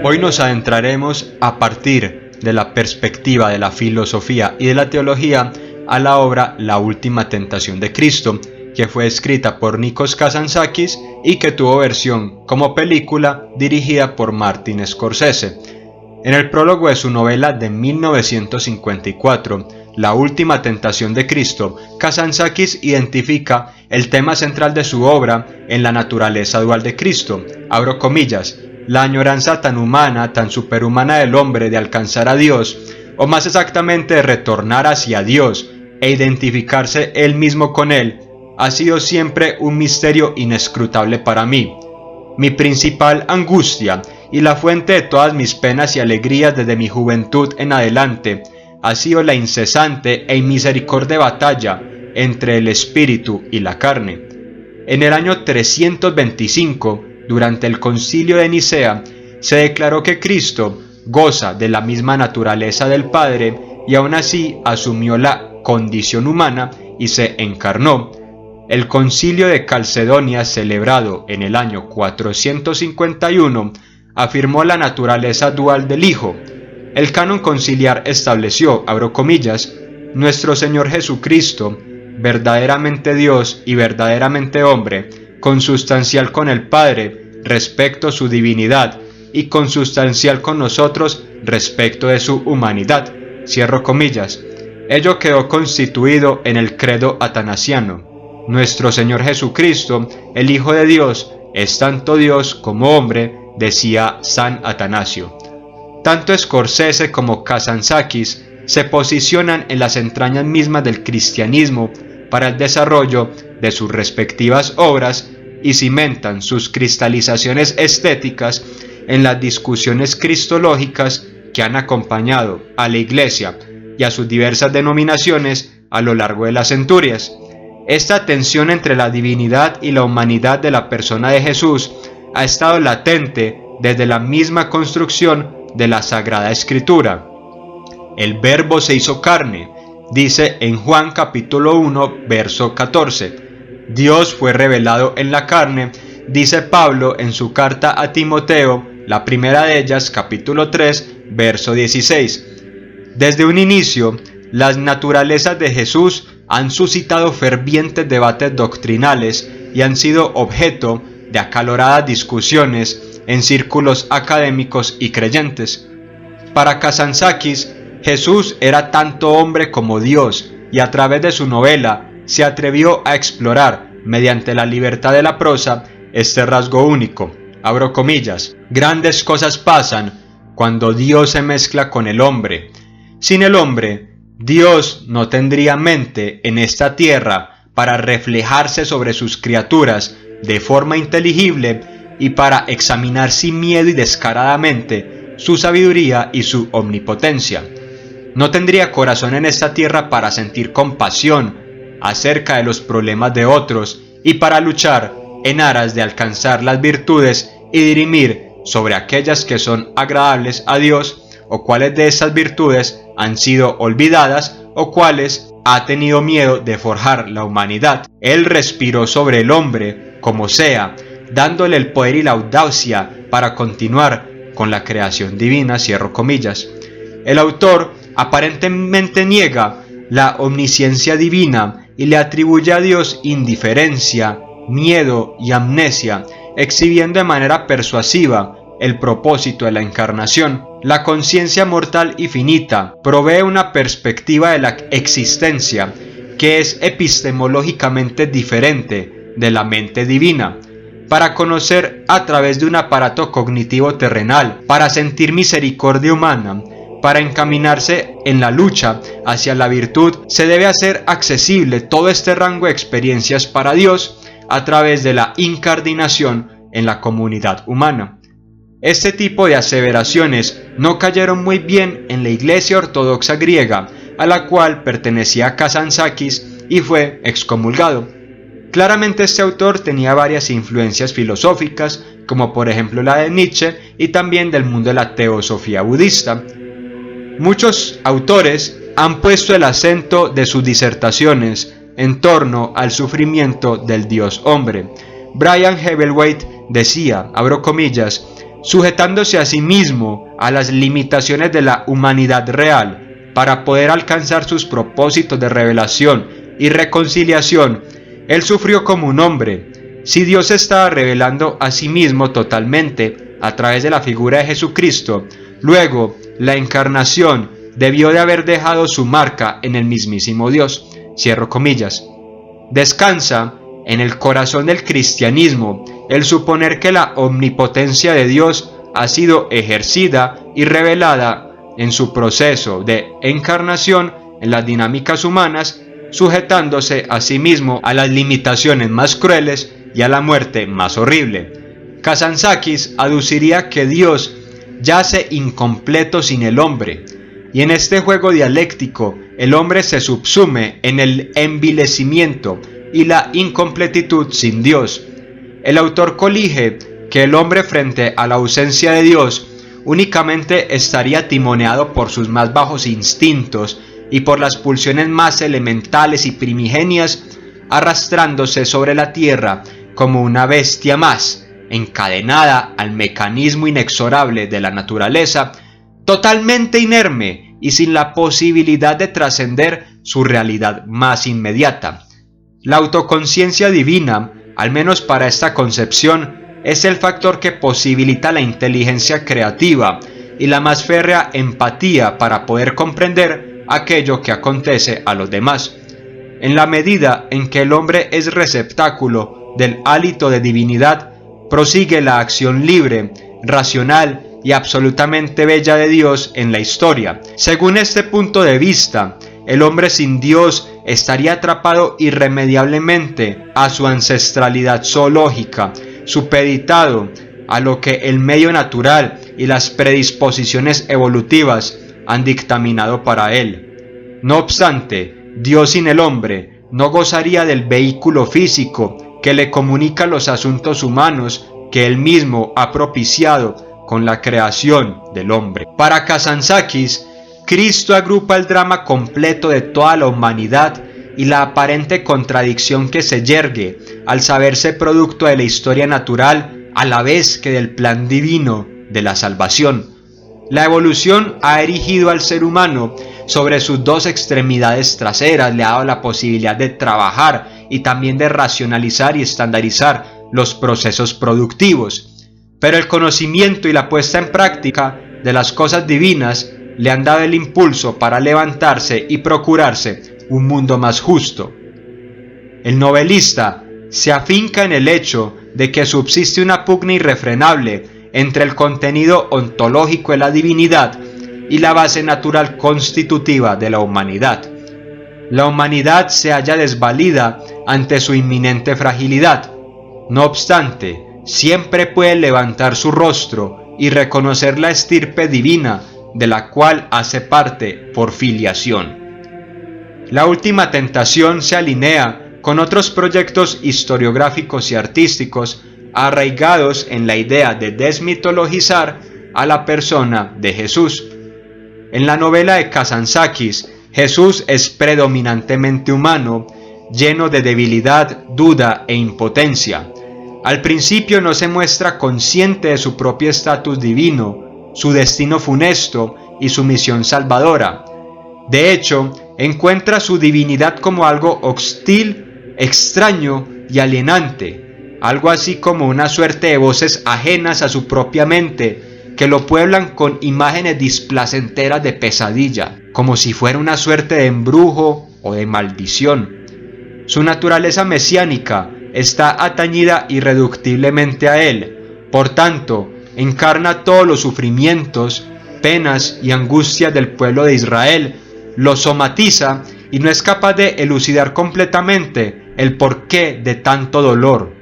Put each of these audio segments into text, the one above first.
Hoy nos adentraremos, a partir de la perspectiva de la filosofía y de la teología, a la obra La Última Tentación de Cristo, que fue escrita por Nikos Kazantzakis y que tuvo versión como película dirigida por Martin Scorsese. En el prólogo de su novela de 1954, La Última Tentación de Cristo, Kazantzakis identifica el tema central de su obra en la naturaleza dual de Cristo, abro comillas, la añoranza tan humana, tan superhumana del hombre de alcanzar a Dios, o más exactamente de retornar hacia Dios e identificarse él mismo con él, ha sido siempre un misterio inescrutable para mí. Mi principal angustia y la fuente de todas mis penas y alegrías desde mi juventud en adelante ha sido la incesante e inmisericordia batalla entre el espíritu y la carne. En el año 325, durante el Concilio de Nicea, se declaró que Cristo goza de la misma naturaleza del Padre y aún así asumió la condición humana y se encarnó. El Concilio de Calcedonia, celebrado en el año 451, afirmó la naturaleza dual del Hijo. El canon conciliar estableció, abro comillas, nuestro Señor Jesucristo, verdaderamente Dios y verdaderamente hombre, consustancial con el Padre respecto a su divinidad y consustancial con nosotros respecto de su humanidad, cierro comillas. Ello quedó constituido en el credo atanasiano. Nuestro Señor Jesucristo, el Hijo de Dios, es tanto Dios como hombre, decía San Atanasio. Tanto Scorsese como Kazantzakis se posicionan en las entrañas mismas del cristianismo para el desarrollo de sus respectivas obras y cimentan sus cristalizaciones estéticas en las discusiones cristológicas que han acompañado a la Iglesia y a sus diversas denominaciones a lo largo de las centurias. Esta tensión entre la divinidad y la humanidad de la persona de Jesús ha estado latente desde la misma construcción de la Sagrada Escritura. El Verbo se hizo carne, dice en Juan capítulo 1, verso 14. Dios fue revelado en la carne, dice Pablo en su carta a Timoteo, la primera de ellas, capítulo 3, verso 16. Desde un inicio, las naturalezas de Jesús han suscitado fervientes debates doctrinales y han sido objeto de acaloradas discusiones en círculos académicos y creyentes. Para Kazantzakis, Jesús era tanto hombre como Dios y a través de su novela se atrevió a explorar, mediante la libertad de la prosa, este rasgo único. Abro comillas, grandes cosas pasan cuando Dios se mezcla con el hombre. Sin el hombre, Dios no tendría mente en esta tierra para reflejarse sobre sus criaturas de forma inteligible y para examinar sin miedo y descaradamente su sabiduría y su omnipotencia. No tendría corazón en esta tierra para sentir compasión acerca de los problemas de otros y para luchar en aras de alcanzar las virtudes y dirimir sobre aquellas que son agradables a Dios o cuáles de esas virtudes han sido olvidadas o cuáles ha tenido miedo de forjar la humanidad. Él respiró sobre el hombre como sea, dándole el poder y la audacia para continuar con la creación divina, cierro comillas. El autor aparentemente niega la omnisciencia divina y le atribuye a Dios indiferencia, miedo y amnesia, exhibiendo de manera persuasiva el propósito de la encarnación. La conciencia mortal y finita provee una perspectiva de la existencia que es epistemológicamente diferente de la mente divina. Para conocer a través de un aparato cognitivo terrenal, para sentir misericordia humana, para encaminarse en la lucha hacia la virtud, se debe hacer accesible todo este rango de experiencias para Dios a través de la incardinación en la comunidad humana. Este tipo de aseveraciones no cayeron muy bien en la Iglesia Ortodoxa griega, a la cual pertenecía Kazantzakis y fue excomulgado. Claramente este autor tenía varias influencias filosóficas, como por ejemplo la de Nietzsche y también del mundo de la teosofía budista. Muchos autores han puesto el acento de sus disertaciones en torno al sufrimiento del Dios hombre, Brian Hebelwaite decía, abro comillas, sujetándose a sí mismo a las limitaciones de la humanidad real para poder alcanzar sus propósitos de revelación y reconciliación, él sufrió como un hombre. Si Dios se estaba revelando a sí mismo totalmente a través de la figura de Jesucristo, luego la encarnación debió de haber dejado su marca en el mismísimo Dios. Cierro comillas. Descansa en el corazón del cristianismo el suponer que la omnipotencia de Dios ha sido ejercida y revelada en su proceso de encarnación en las dinámicas humanas, sujetándose a sí mismo a las limitaciones más crueles y a la muerte más horrible. Kazantzakis aduciría que Dios yace incompleto sin el hombre, y en este juego dialéctico el hombre se subsume en el envilecimiento y la incompletitud sin Dios. El autor colige que el hombre frente a la ausencia de Dios únicamente estaría timoneado por sus más bajos instintos y por las pulsiones más elementales y primigenias, arrastrándose sobre la tierra como una bestia más, encadenada al mecanismo inexorable de la naturaleza, totalmente inerme y sin la posibilidad de trascender su realidad más inmediata. La autoconciencia divina, al menos para esta concepción, es el factor que posibilita la inteligencia creativa y la más férrea empatía para poder comprender aquello que acontece a los demás. En la medida en que el hombre es receptáculo del hálito de divinidad, prosigue la acción libre, racional y absolutamente bella de Dios en la historia. Según este punto de vista, el hombre sin Dios estaría atrapado irremediablemente a su ancestralidad zoológica, supeditado a lo que el medio natural y las predisposiciones evolutivas han dictaminado para él. No obstante, Dios sin el hombre no gozaría del vehículo físico que le comunica los asuntos humanos que él mismo ha propiciado con la creación del hombre. Para Kazantzakis, Cristo agrupa el drama completo de toda la humanidad y la aparente contradicción que se yergue al saberse producto de la historia natural a la vez que del plan divino de la salvación. La evolución ha erigido al ser humano sobre sus dos extremidades traseras, le ha dado la posibilidad de trabajar y también de racionalizar y estandarizar los procesos productivos. Pero el conocimiento y la puesta en práctica de las cosas divinas le han dado el impulso para levantarse y procurarse un mundo más justo. El novelista se afinca en el hecho de que subsiste una pugna irrefrenable entre el contenido ontológico de la divinidad y la base natural constitutiva de la humanidad. La humanidad se halla desvalida ante su inminente fragilidad. No obstante, siempre puede levantar su rostro y reconocer la estirpe divina de la cual hace parte por filiación. La última tentación se alinea con otros proyectos historiográficos y artísticos arraigados en la idea de desmitologizar a la persona de Jesús. En la novela de Kazantzakis, Jesús es predominantemente humano, lleno de debilidad, duda e impotencia. Al principio no se muestra consciente de su propio estatus divino, su destino funesto y su misión salvadora. De hecho, encuentra su divinidad como algo hostil, extraño y alienante, algo así como una suerte de voces ajenas a su propia mente que lo pueblan con imágenes displacenteras de pesadilla, como si fuera una suerte de embrujo o de maldición. Su naturaleza mesiánica está atañida irreductiblemente a él, por tanto, encarna todos los sufrimientos, penas y angustias del pueblo de Israel, los somatiza y no es capaz de elucidar completamente el porqué de tanto dolor.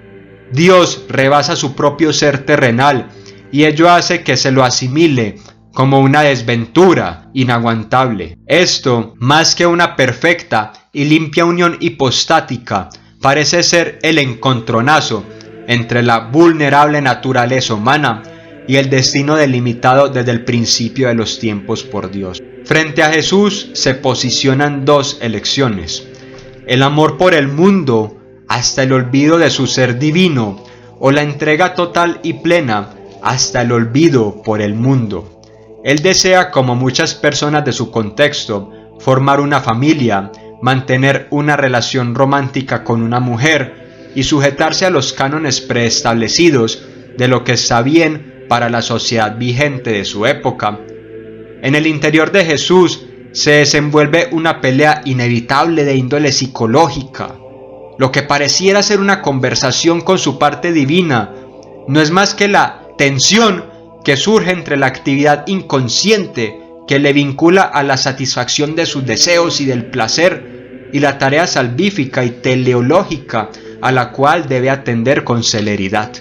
Dios rebasa su propio ser terrenal y ello hace que se lo asimile como una desventura inaguantable. Esto, más que una perfecta y limpia unión hipostática, parece ser el encontronazo entre la vulnerable naturaleza humana y el destino delimitado desde el principio de los tiempos por Dios. Frente a Jesús se posicionan dos elecciones: el amor por el mundo hasta el olvido de su ser divino, o la entrega total y plena hasta el olvido por el mundo. Él desea, como muchas personas de su contexto, formar una familia, mantener una relación romántica con una mujer y sujetarse a los cánones preestablecidos de lo que está bien para la sociedad vigente de su época. En el interior de Jesús se desenvuelve una pelea inevitable de índole psicológica. Lo que pareciera ser una conversación con su parte divina no es más que la tensión que surge entre la actividad inconsciente que le vincula a la satisfacción de sus deseos y del placer, y la tarea salvífica y teleológica a la cual debe atender con celeridad.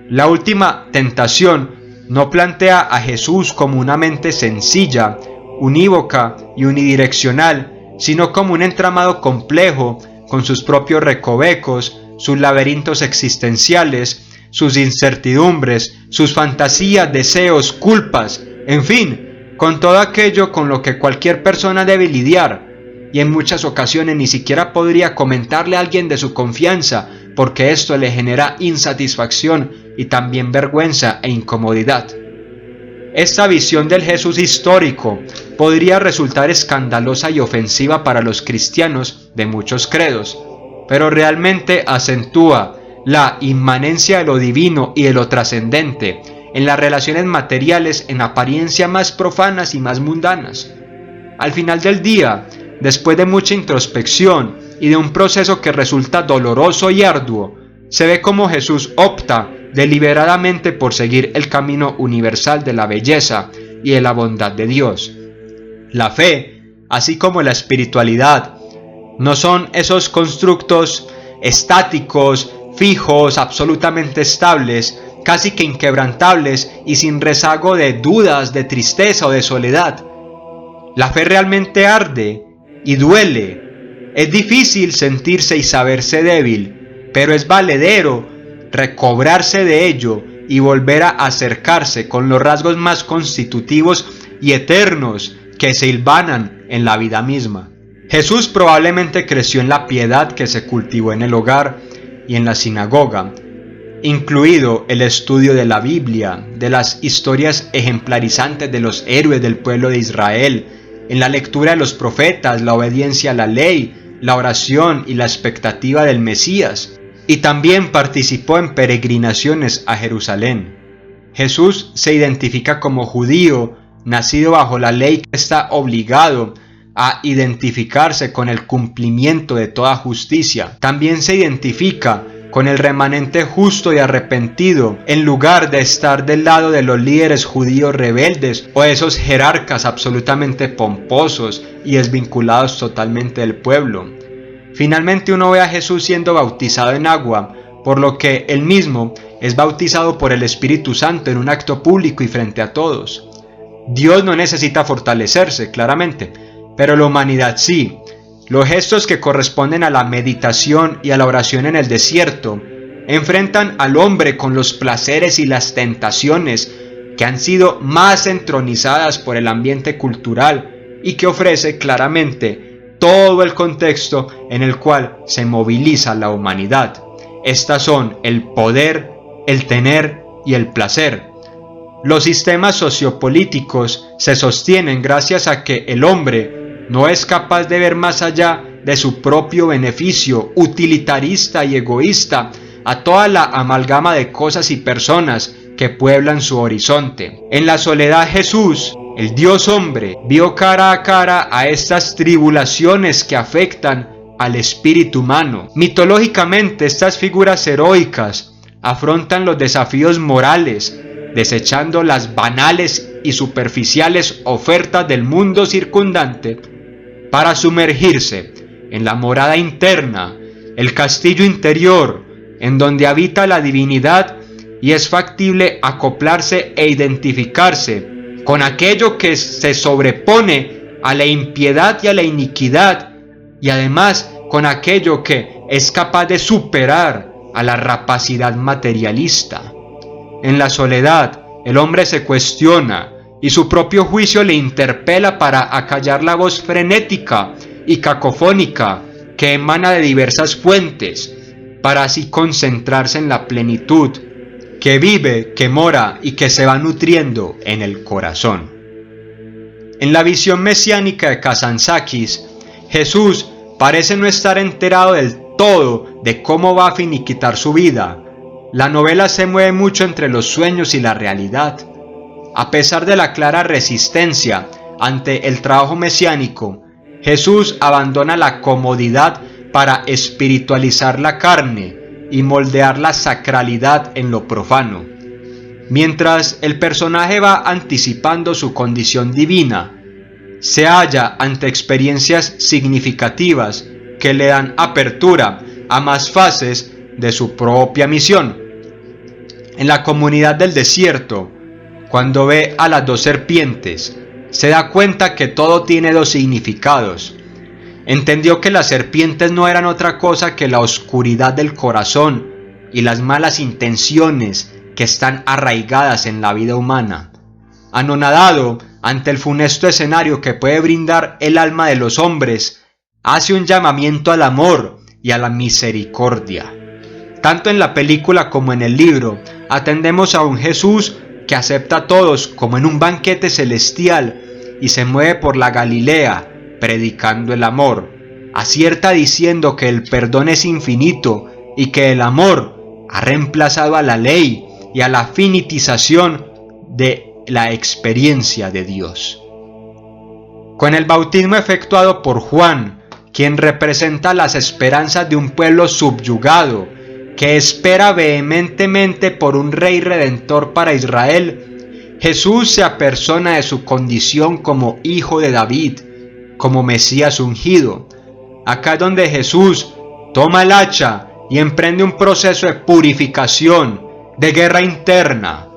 La última tentación no plantea a Jesús como una mente sencilla, unívoca y unidireccional, sino como un entramado complejo con sus propios recovecos, sus laberintos existenciales, sus incertidumbres, sus fantasías, deseos, culpas, en fin, con todo aquello con lo que cualquier persona debe lidiar, y en muchas ocasiones ni siquiera podría comentarle a alguien de su confianza, porque esto le genera insatisfacción y también vergüenza e incomodidad. Esta visión del Jesús histórico podría resultar escandalosa y ofensiva para los cristianos de muchos credos, pero realmente acentúa la inmanencia de lo divino y de lo trascendente en las relaciones materiales en apariencia más profanas y más mundanas. Al final del día, después de mucha introspección y de un proceso que resulta doloroso y arduo, se ve cómo Jesús opta deliberadamente por seguir el camino universal de la belleza y de la bondad de Dios. La fe, así como la espiritualidad, no son esos constructos estáticos, fijos, absolutamente estables, casi que inquebrantables y sin rezago de dudas, de tristeza o de soledad. La fe realmente arde y duele. Es difícil sentirse y saberse débil, pero es valedero recobrarse de ello y volver a acercarse con los rasgos más constitutivos y eternos que se hilvanan en la vida misma. Jesús probablemente creció en la piedad que se cultivó en el hogar y en la sinagoga, incluido el estudio de la Biblia, de las historias ejemplarizantes de los héroes del pueblo de Israel, en la lectura de los profetas, la obediencia a la ley, la oración y la expectativa del Mesías, y también participó en peregrinaciones a Jerusalén. Jesús se identifica como judío, nacido bajo la ley, que está obligado a identificarse con el cumplimiento de toda justicia. También se identifica con el remanente justo y arrepentido, en lugar de estar del lado de los líderes judíos rebeldes o de esos jerarcas absolutamente pomposos y desvinculados totalmente del pueblo. Finalmente uno ve a Jesús siendo bautizado en agua, por lo que él mismo es bautizado por el Espíritu Santo en un acto público y frente a todos. Dios no necesita fortalecerse, claramente, pero la humanidad sí. Los gestos que corresponden a la meditación y a la oración en el desierto enfrentan al hombre con los placeres y las tentaciones que han sido más entronizadas por el ambiente cultural y que ofrece claramente todo el contexto en el cual se moviliza la humanidad. Estas son el poder, el tener y el placer. Los sistemas sociopolíticos se sostienen gracias a que el hombre no es capaz de ver más allá de su propio beneficio utilitarista y egoísta a toda la amalgama de cosas y personas que pueblan su horizonte. En la soledad Jesús, el Dios hombre, vio cara a cara a estas tribulaciones que afectan al espíritu humano. Mitológicamente, estas figuras heroicas afrontan los desafíos morales, desechando las banales y superficiales ofertas del mundo circundante para sumergirse en la morada interna, el castillo interior, en donde habita la divinidad y es factible acoplarse e identificarse con aquello que se sobrepone a la impiedad y a la iniquidad, y además con aquello que es capaz de superar a la rapacidad materialista. En la soledad, el hombre se cuestiona y su propio juicio le interpela para acallar la voz frenética y cacofónica que emana de diversas fuentes, para así concentrarse en la plenitud, que vive, que mora y que se va nutriendo en el corazón. En la visión mesiánica de Kazantzakis, Jesús parece no estar enterado del todo de cómo va a finiquitar su vida. La novela se mueve mucho entre los sueños y la realidad. A pesar de la clara resistencia ante el trabajo mesiánico, Jesús abandona la comodidad para espiritualizar la carne y moldear la sacralidad en lo profano. Mientras el personaje va anticipando su condición divina, se halla ante experiencias significativas que le dan apertura a más fases de su propia misión. En la comunidad del desierto, cuando ve a las dos serpientes, se da cuenta que todo tiene dos significados. Entendió que las serpientes no eran otra cosa que la oscuridad del corazón y las malas intenciones que están arraigadas en la vida humana. Anonadado ante el funesto escenario que puede brindar el alma de los hombres, hace un llamamiento al amor y a la misericordia. Tanto en la película como en el libro, atendemos a un Jesús que acepta a todos como en un banquete celestial y se mueve por la Galilea predicando el amor. Acierta diciendo que el perdón es infinito y que el amor ha reemplazado a la ley y a la finitización de la experiencia de Dios. Con el bautismo efectuado por Juan, quien representa las esperanzas de un pueblo subyugado, que espera vehementemente por un rey redentor para Israel, Jesús se apersona de su condición como hijo de David, como Mesías ungido. Acá es donde Jesús toma el hacha y emprende un proceso de purificación, de guerra interna.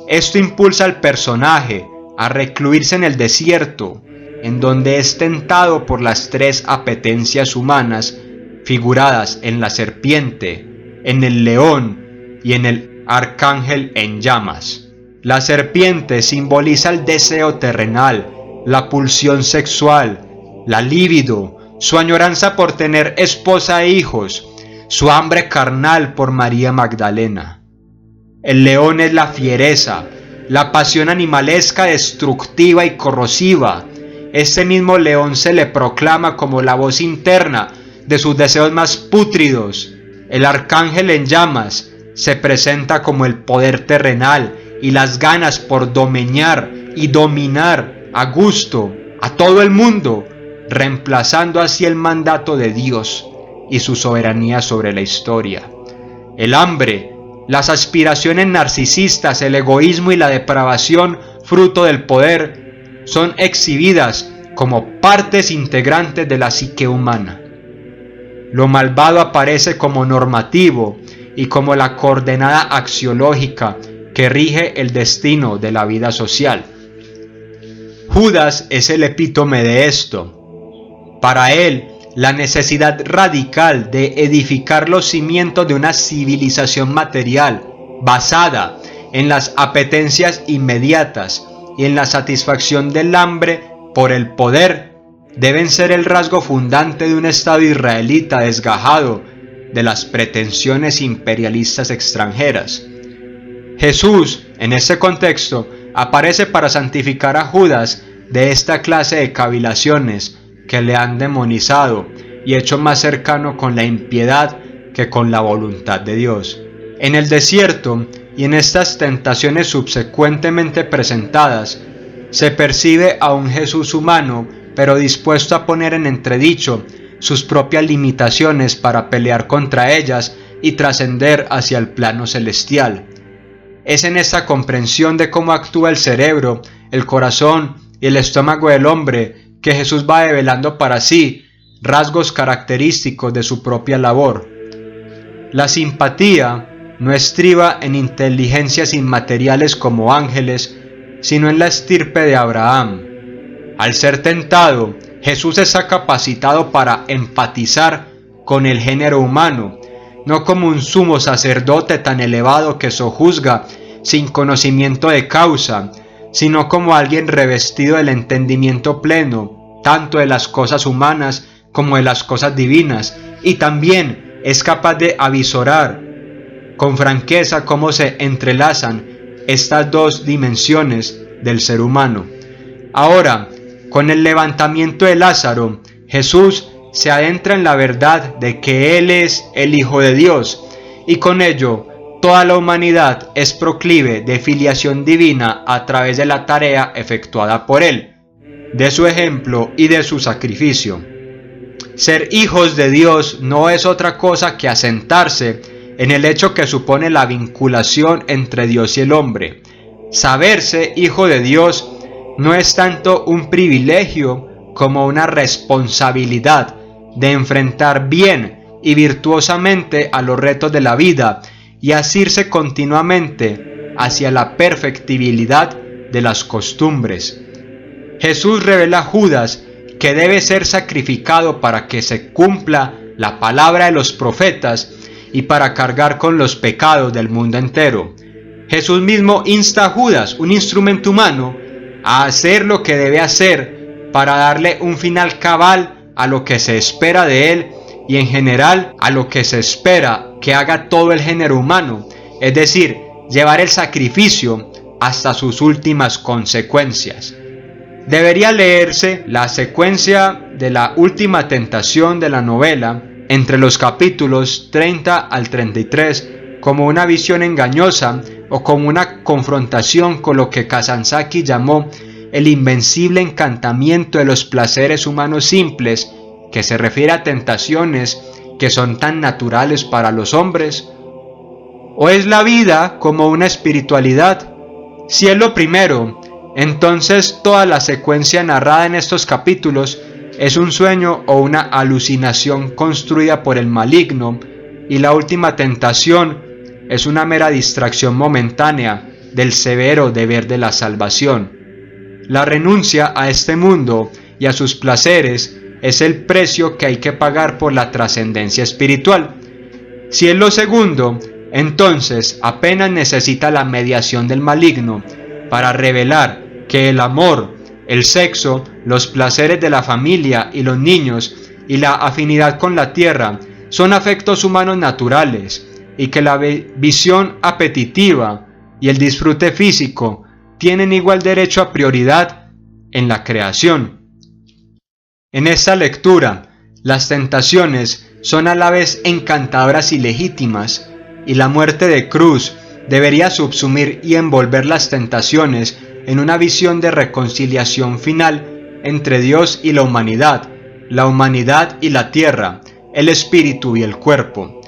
Esto impulsa al personaje a recluirse en el desierto, en donde es tentado por las tres apetencias humanas figuradas en la serpiente, en el león y en el arcángel en llamas. La serpiente simboliza el deseo terrenal, la pulsión sexual, la libido, su añoranza por tener esposa e hijos, su hambre carnal por María Magdalena. El león es la fiereza, la pasión animalesca destructiva y corrosiva. Este mismo león se le proclama como la voz interna de sus deseos más pútridos. El arcángel en llamas se presenta como el poder terrenal y las ganas por domeñar y dominar a gusto a todo el mundo, reemplazando así el mandato de Dios y su soberanía sobre la historia. El hambre, las aspiraciones narcisistas, el egoísmo y la depravación fruto del poder son exhibidas como partes integrantes de la psique humana. Lo malvado aparece como normativo y como la coordenada axiológica que rige el destino de la vida social. Judas es el epítome de esto. Para él, la necesidad radical de edificar los cimientos de una civilización material basada en las apetencias inmediatas y en la satisfacción del hambre por el poder deben ser el rasgo fundante de un Estado israelita desgajado de las pretensiones imperialistas extranjeras. Jesús, en ese contexto, aparece para santificar a Judas de esta clase de cavilaciones que le han demonizado y hecho más cercano con la impiedad que con la voluntad de Dios. En el desierto y en estas tentaciones subsecuentemente presentadas, se percibe a un Jesús humano, pero dispuesto a poner en entredicho sus propias limitaciones para pelear contra ellas y trascender hacia el plano celestial. Es en esta comprensión de cómo actúa el cerebro, el corazón y el estómago del hombre que Jesús va develando para sí rasgos característicos de su propia labor. La simpatía no estriba en inteligencias inmateriales como ángeles, sino en la estirpe de Abraham. Al ser tentado, Jesús está capacitado para empatizar con el género humano, no como un sumo sacerdote tan elevado que sojuzga sin conocimiento de causa, sino como alguien revestido del entendimiento pleno, tanto de las cosas humanas como de las cosas divinas, y también es capaz de avisorar con franqueza cómo se entrelazan estas dos dimensiones del ser humano. Ahora, con el levantamiento de Lázaro, Jesús se adentra en la verdad de que Él es el Hijo de Dios, y con ello toda la humanidad es proclive de filiación divina a través de la tarea efectuada por Él, de su ejemplo y de su sacrificio. Ser hijos de Dios no es otra cosa que asentarse en el hecho que supone la vinculación entre Dios y el hombre. Saberse hijo de Dios no es tanto un privilegio como una responsabilidad de enfrentar bien y virtuosamente a los retos de la vida y asirse continuamente hacia la perfectibilidad de las costumbres. Jesús revela a Judas que debe ser sacrificado para que se cumpla la palabra de los profetas y para cargar con los pecados del mundo entero. Jesús mismo insta a Judas, un instrumento humano, a hacer lo que debe hacer para darle un final cabal a lo que se espera de él y en general a lo que se espera que haga todo el género humano, es decir, llevar el sacrificio hasta sus últimas consecuencias. Debería leerse la secuencia de la última tentación de la novela entre los capítulos 30 al 33 como una visión engañosa o como una confrontación con lo que Kazantzakis llamó el invencible encantamiento de los placeres humanos simples, que se refiere a tentaciones que son tan naturales para los hombres. ¿O es la vida como una espiritualidad? Si es lo primero, entonces toda la secuencia narrada en estos capítulos es un sueño o una alucinación construida por el maligno, y la última tentación es una mera distracción momentánea del severo deber de la salvación. La renuncia a este mundo y a sus placeres es el precio que hay que pagar por la trascendencia espiritual. Si es lo segundo, entonces apenas necesita la mediación del maligno para revelar que el amor, el sexo, los placeres de la familia y los niños y la afinidad con la tierra son afectos humanos naturales y que la visión apetitiva y el disfrute físico tienen igual derecho a prioridad en la creación. En esta lectura, las tentaciones son a la vez encantadoras y legítimas, y la muerte de cruz debería subsumir y envolver las tentaciones en una visión de reconciliación final entre Dios y la humanidad y la tierra, el espíritu y el cuerpo.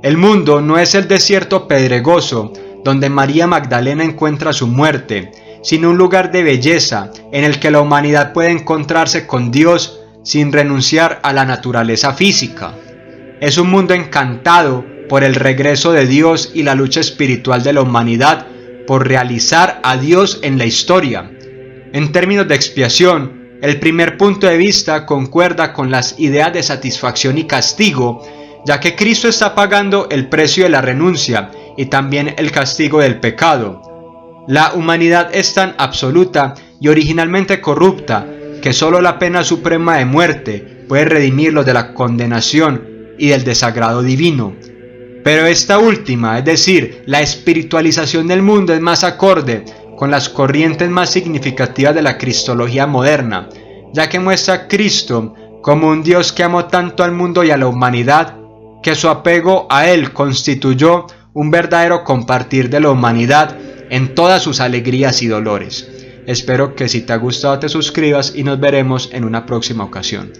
El mundo no es el desierto pedregoso donde María Magdalena encuentra su muerte, sino un lugar de belleza en el que la humanidad puede encontrarse con Dios sin renunciar a la naturaleza física. Es un mundo encantado por el regreso de Dios y la lucha espiritual de la humanidad por realizar a Dios en la historia. En términos de expiación, el primer punto de vista concuerda con las ideas de satisfacción y castigo, ya que Cristo está pagando el precio de la renuncia y también el castigo del pecado. La humanidad es tan absoluta y originalmente corrupta que solo la pena suprema de muerte puede redimirlo de la condenación y del desagrado divino. Pero esta última, es decir, la espiritualización del mundo, es más acorde con las corrientes más significativas de la cristología moderna, ya que muestra a Cristo como un Dios que amó tanto al mundo y a la humanidad, que su apego a Él constituyó un verdadero compartir de la humanidad en todas sus alegrías y dolores. Espero que si te ha gustado te suscribas y nos veremos en una próxima ocasión.